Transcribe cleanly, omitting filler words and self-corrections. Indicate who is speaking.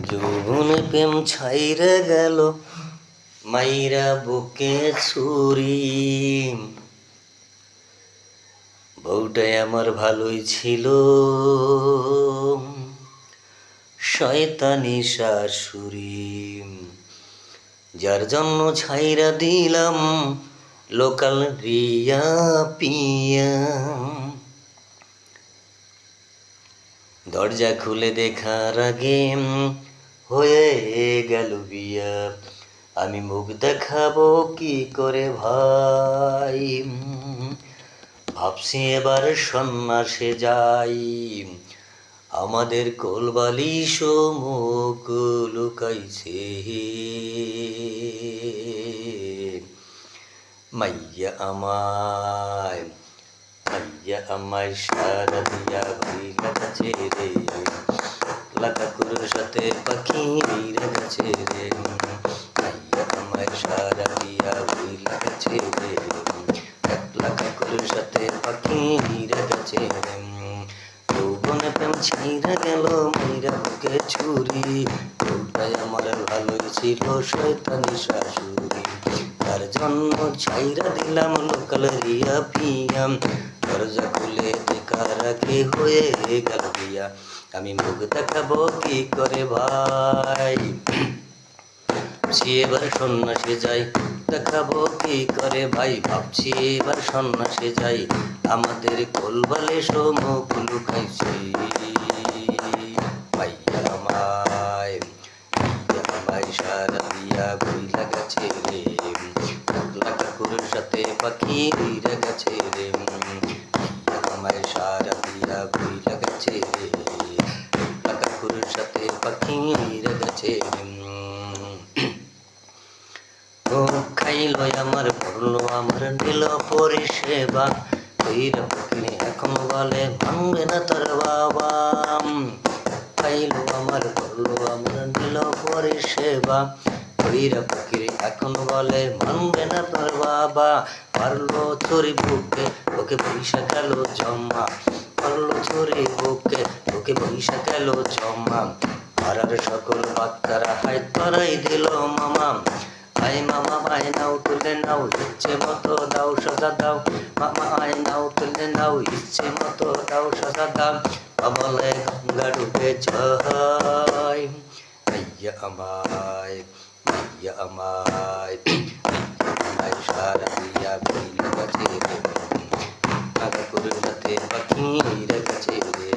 Speaker 1: যৌবনে প্রেম ছাইরা গেল মাইরা বুকে ছুরি। বউটাই আমার ভালোই ছিল, শয়তানি শাশুড়ি। যার জন্য ছাইরা দিলাম লোকাল রিয়া পিয়া। দরজা খুলে দেখার আগে হয়ে গেল বিয়া। আমি মুখ দেখাবো কি করে ভাই, ভাবছি এবার সন্ন্যাসে যাই। আমাদের কোলবালিশ মুখ লুকাইছে, মাইয়া আমায় সারা দিয়া ভইলা গেছে রে। লাকাকুর সাথে পাখি উইরা গেছে রে। মাইয়া আমায় সারা দিয়া ভইলা গেছে রে। লাকাকুর সাথে পাখি উইরা গেছে রে। যৌবনে প্রেম ছাইরা গেল মাইরা বুকে ছুরি। ওটাই আমার ভালোই ছিল, শয়তানি শাশুড়ি। তার জন্য ছাইরা দিলাম লোকাল রিয়া পিয়া। দরজা খুলে দেখার আগে হয়ে গেল বিয়া। আমি মুখ দেখাবো কি করে ভাই, ভাবছি এবার সন্ন্যাসে যাই। দেখাবো কি করে ভাই, ভাবছি এবার সন্ন্যাসে যাই। আমাদের কোলবালে মুখ লুকাইছে, মাইয়া আমায় সারা দিয়া ভইলা গেছে রে। লাকাকুর সাথে পাখি উইরা গেছে রে। আমায় সারা দিয়া ভইলা গেছে রে। লাকাকুর সাথে পাখি উইরা গেছে রে। ও খাইল আমার পড়লো আমার নিল পরিষেবা। কইরা পকলে এখন বলে ভাঙবে না তোর বাবা। খাইলো আমার পড়লো আমার নিল পরিষেবা। কইরা পকলে এখন বলে ভাঙবে না তোর বাবা। পারলো চোরি বুকে ওকে পয়সা গেল জমা। পারলো চোরি বুকে ওকে পয়সা গেল জমা। পাড়ার সকল বাচ্চারা হাই করাই দিল মামা। আই মামা আয় নাও তুলে নাও ইচ্ছে মতো দাও সাজা দাও। মামা আয় নাও তুলে নাও ইচ্ছে মতো দাও সাজা দাও। বলে গঙ্গা ডুবে যায়। মাইয়া আমায় সারা দিয়া ভইলা গেছে রে। লাকাকুর সাথে পাখি উইরা গেছে রে।